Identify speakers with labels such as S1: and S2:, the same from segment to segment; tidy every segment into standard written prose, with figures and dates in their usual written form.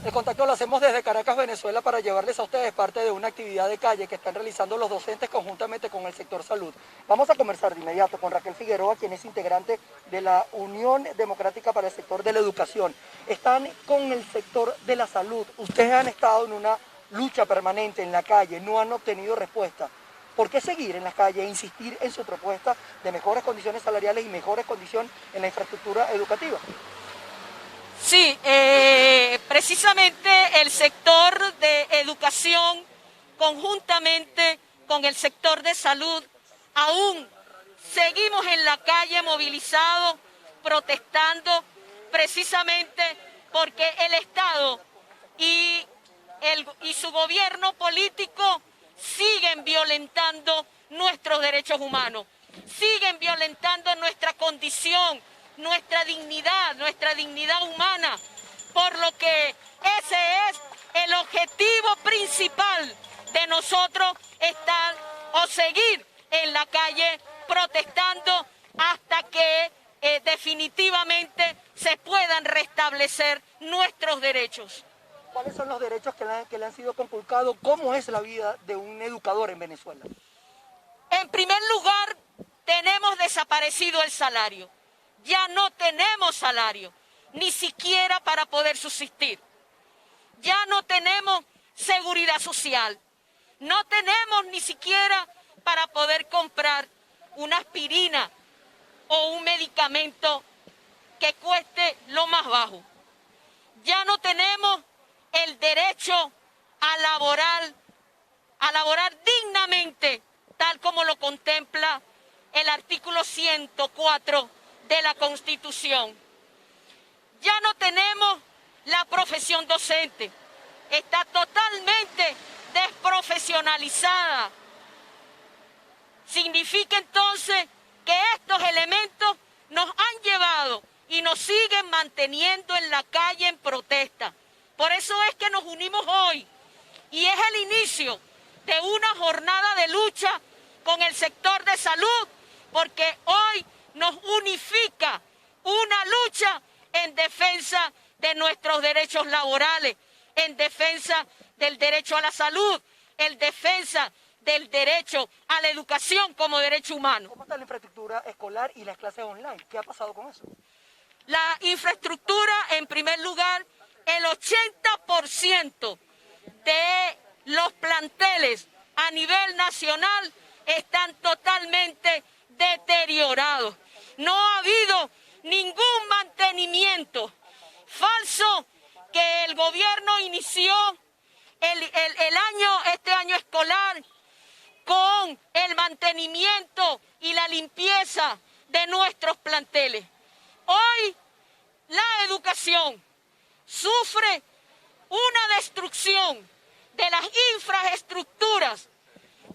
S1: El contacto lo hacemos desde Caracas, Venezuela, para llevarles a ustedes parte de una actividad de calle que están realizando los docentes conjuntamente con el sector salud. Vamos a conversar de inmediato con Raquel Figueroa, quien es integrante de la Unión Democrática para el Sector de la Educación. Están con el sector de la salud. Ustedes han estado en una lucha permanente en la calle, no han obtenido respuesta. ¿Por qué seguir en las calles e insistir en su propuesta de mejores condiciones salariales y mejores condiciones en la infraestructura educativa?
S2: Sí, precisamente el sector de educación, conjuntamente con el sector de salud, aún seguimos en la calle movilizados, protestando, precisamente porque el Estado y su gobierno político siguen violentando nuestros derechos humanos, siguen violentando nuestra condición, nuestra dignidad humana, por lo que ese es el objetivo principal de nosotros, estar o seguir en la calle protestando hasta que definitivamente se puedan restablecer nuestros derechos.
S1: ¿Cuáles son los derechos que le han sido conculcados? ¿Cómo es la vida de un educador en Venezuela?
S2: En primer lugar, tenemos desaparecido el salario. Ya no tenemos salario, ni siquiera para poder subsistir. Ya no tenemos seguridad social. No tenemos ni siquiera para poder comprar una aspirina o un medicamento que cueste lo más bajo. Ya no tenemos el derecho a laborar dignamente, tal como lo contempla el artículo 104 de la Constitución. Ya no tenemos la profesión docente, está totalmente desprofesionalizada. Significa entonces que estos elementos nos han llevado y nos siguen manteniendo en la calle en protesta. Por eso es que nos unimos hoy y es el inicio de una jornada de lucha con el sector de salud, porque hoy nos unifica una lucha en defensa de nuestros derechos laborales, en defensa del derecho a la salud, en defensa del derecho a la educación como derecho humano.
S1: ¿Cómo está la infraestructura escolar y las clases online? ¿Qué ha pasado con eso?
S2: La infraestructura, en primer lugar, el 80% de los planteles a nivel nacional están totalmente deteriorados. No ha habido ningún mantenimiento. Falso que el gobierno inició este año escolar con el mantenimiento y la limpieza de nuestros planteles. Hoy la educación sufre una destrucción de las infraestructuras,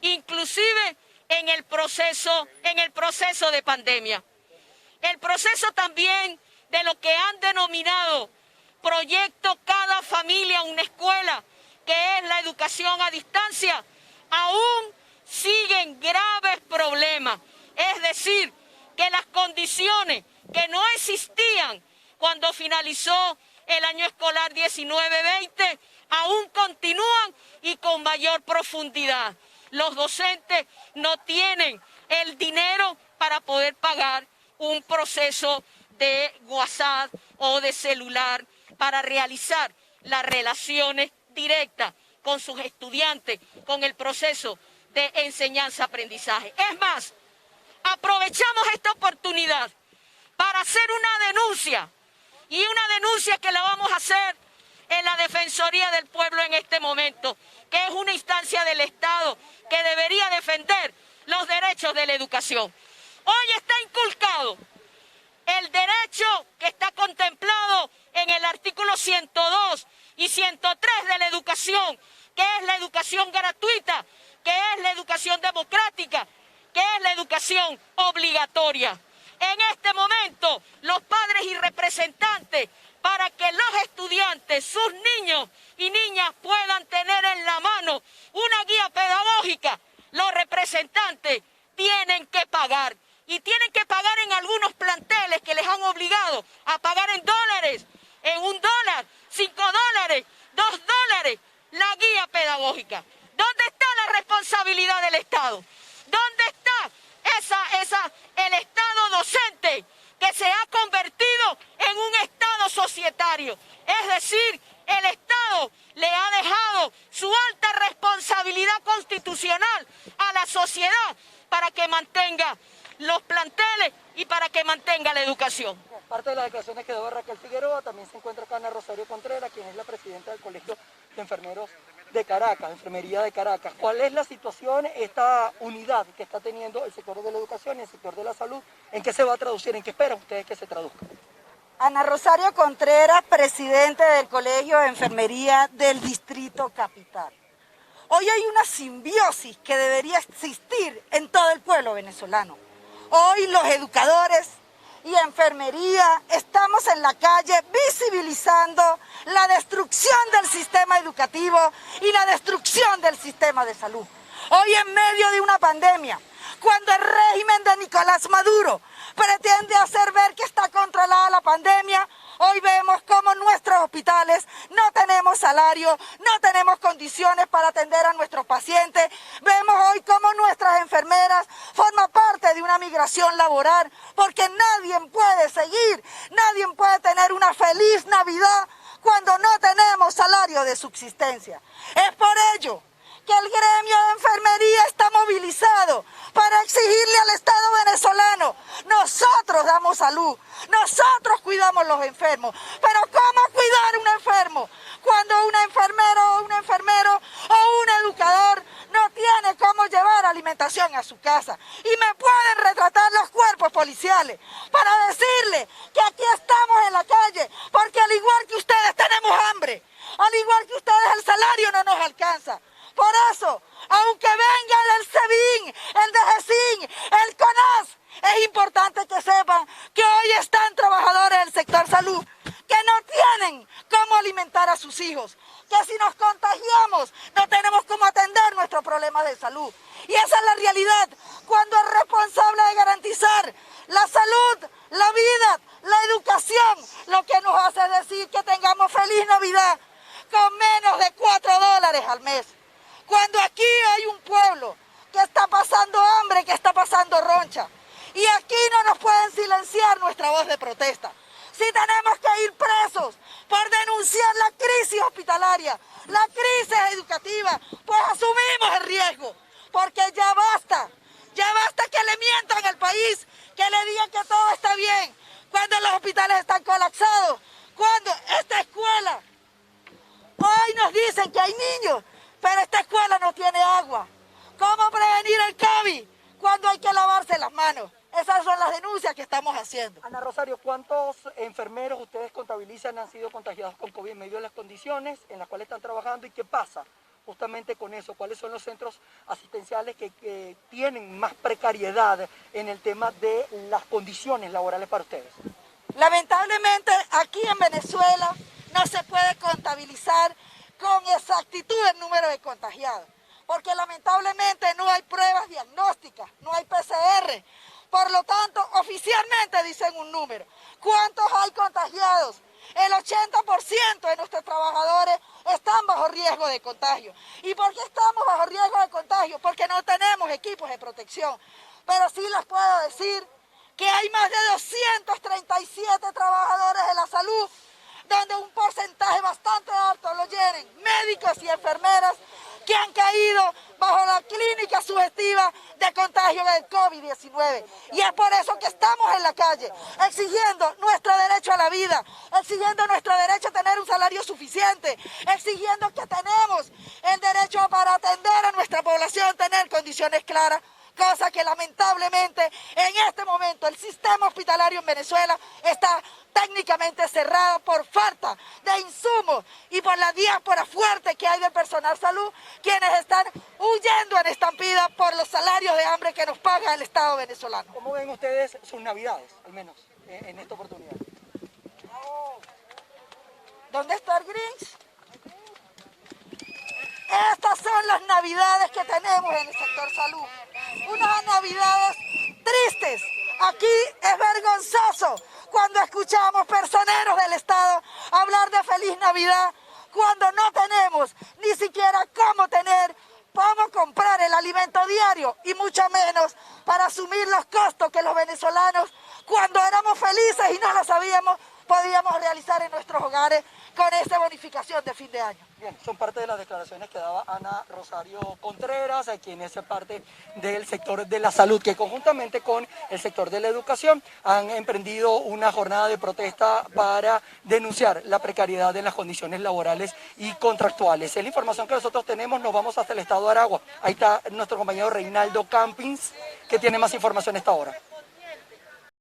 S2: inclusive en el proceso de pandemia. El proceso también de lo que han denominado proyecto Cada Familia una Escuela, que es la educación a distancia, aún siguen graves problemas. Es decir, que las condiciones que no existían cuando finalizó el año escolar 19-20 aún continúan y con mayor profundidad. Los docentes no tienen el dinero para poder pagar un proceso de WhatsApp o de celular para realizar las relaciones directas con sus estudiantes, con el proceso de enseñanza-aprendizaje. Es más, aprovechamos esta oportunidad para hacer una denuncia, y una denuncia que la vamos a hacer en la Defensoría del Pueblo en este momento, que es una instancia del Estado que debería defender los derechos de la educación. Hoy está inculcado el derecho que está contemplado en el artículo 102 y 103 de la educación, que es la educación gratuita, que es la educación democrática, que es la educación obligatoria. En este momento, los padres y representantes, para que los estudiantes, sus niños y niñas puedan tener en la mano una guía pedagógica, los representantes tienen que pagar. Y tienen que pagar en algunos planteles que les han obligado a pagar en dólares, en $1, $5, pedagógica. ¿Dónde está la responsabilidad del Estado? ¿Dónde está el Estado docente que se ha convertido en un Estado societario? Es decir, el Estado le ha dejado su alta responsabilidad constitucional a la sociedad para que mantenga los planteles y para que mantenga la educación.
S1: Parte de las declaraciones que dio Raquel Figueroa, también se encuentra acá Ana Rosario Contreras, quien es la presidenta del Colegio de Enfermeros de Caracas, Enfermería de Caracas. ¿Cuál es la situación, esta unidad que está teniendo el sector de la educación y el sector de la salud? ¿En qué se va a traducir? ¿En qué esperan ustedes que se traduzca?
S3: Ana Rosario Contreras, presidente del Colegio de Enfermería del Distrito Capital. Hoy hay una simbiosis que debería existir en todo el pueblo venezolano. Hoy los educadores y enfermería estamos en la calle visibilizando la destrucción del sistema educativo y la destrucción del sistema de salud. Hoy en medio de una pandemia, cuando el régimen de Nicolás Maduro pretende hacer ver que está controlada la pandemia, hoy vemos cómo nuestros hospitales no tenemos salario, no tenemos condiciones para atender a nuestros pacientes. Vemos hoy cómo nuestras enfermeras forman parte de una migración laboral, porque nadie puede seguir, nadie puede tener una feliz Navidad cuando no tenemos salario de subsistencia. Es por ello que el gremio de enfermería está movilizado para exigirle al Estado venezolano: nosotros damos salud, nosotros cuidamos los enfermos, pero ¿cómo cuidar a un enfermo cuando una enfermera o un enfermero o un educador no tiene cómo llevar alimentación a su casa? Y me pueden retratar los cuerpos policiales para decirle que aquí estamos en la calle, porque al igual que ustedes tenemos hambre, al igual que ustedes el salario no nos alcanza. Por eso, aunque venga el SEBIN, el DGCIN, el CONAS, es importante que sepan que hoy están trabajadores del sector salud que no tienen cómo alimentar a sus hijos, que si nos contagiamos no tenemos cómo atender nuestros problemas de salud. Y esa es la realidad cuando es responsable de garantizar la salud, la vida, la educación, lo que nos hace decir que tengamos feliz Navidad con menos de $4 al mes. Cuando aquí hay un pueblo que está pasando hambre, que está pasando roncha, y aquí no nos pueden silenciar nuestra voz de protesta. Si tenemos que ir presos por denunciar la crisis hospitalaria, la crisis educativa, pues asumimos el riesgo, porque ya basta que le mientan al país, que le digan que todo está bien, cuando los hospitales están colapsados, cuando esta escuela, hoy nos dicen que hay niños, pero esta escuela no tiene agua. ¿Cómo prevenir el COVID cuando hay que lavarse las manos? Esas son las denuncias que estamos haciendo.
S1: Ana Rosario, ¿cuántos enfermeros ustedes contabilizan han sido contagiados con COVID en medio de las condiciones en las cuales están trabajando? ¿Y qué pasa justamente con eso? ¿Cuáles son los centros asistenciales que tienen más precariedad en el tema de las condiciones laborales para ustedes?
S3: Lamentablemente, aquí en Venezuela no se puede contabilizar con exactitud el número de contagiados, porque lamentablemente no hay pruebas diagnósticas, no hay PCR, por lo tanto oficialmente dicen un número. ¿Cuántos hay contagiados? El 80% de nuestros trabajadores están bajo riesgo de contagio. ¿Y por qué estamos bajo riesgo de contagio? Porque no tenemos equipos de protección. Pero sí les puedo decir que hay más de 237 trabajadores de la salud, donde un porcentaje bastante alto lo llenen médicos y enfermeras que han caído bajo la clínica sugestiva de contagio del COVID-19. Y es por eso que estamos en la calle, exigiendo nuestro derecho a la vida, exigiendo nuestro derecho a tener un salario suficiente, exigiendo que tenemos el derecho para atender a nuestra población, tener condiciones claras, cosa que lamentablemente en este momento el sistema hospitalario en Venezuela está técnicamente cerrado por falta de insumos y por la diáspora fuerte que hay del personal salud, quienes están huyendo en estampida por los salarios de hambre que nos paga el Estado venezolano.
S1: ¿Cómo ven ustedes sus navidades, al menos, en esta oportunidad?
S3: ¿Dónde está el Grinch? Estas son las navidades que tenemos en el sector salud. Unas navidades tristes. Aquí es vergonzoso cuando escuchamos personeros del Estado hablar de feliz Navidad, cuando no tenemos ni siquiera cómo comprar el alimento diario y mucho menos para asumir los costos que los venezolanos, cuando éramos felices y no lo sabíamos, podíamos realizar en nuestros hogares con esa bonificación de fin de año.
S1: Bien, son parte de las declaraciones que daba Ana Rosario Contreras, quien es parte del sector de la salud, que conjuntamente con el sector de la educación han emprendido una jornada de protesta para denunciar la precariedad de las condiciones laborales y contractuales. Es la información que nosotros tenemos. Nos vamos hasta el estado de Aragua. Ahí está nuestro compañero Reinaldo Campins, que tiene más información a esta hora.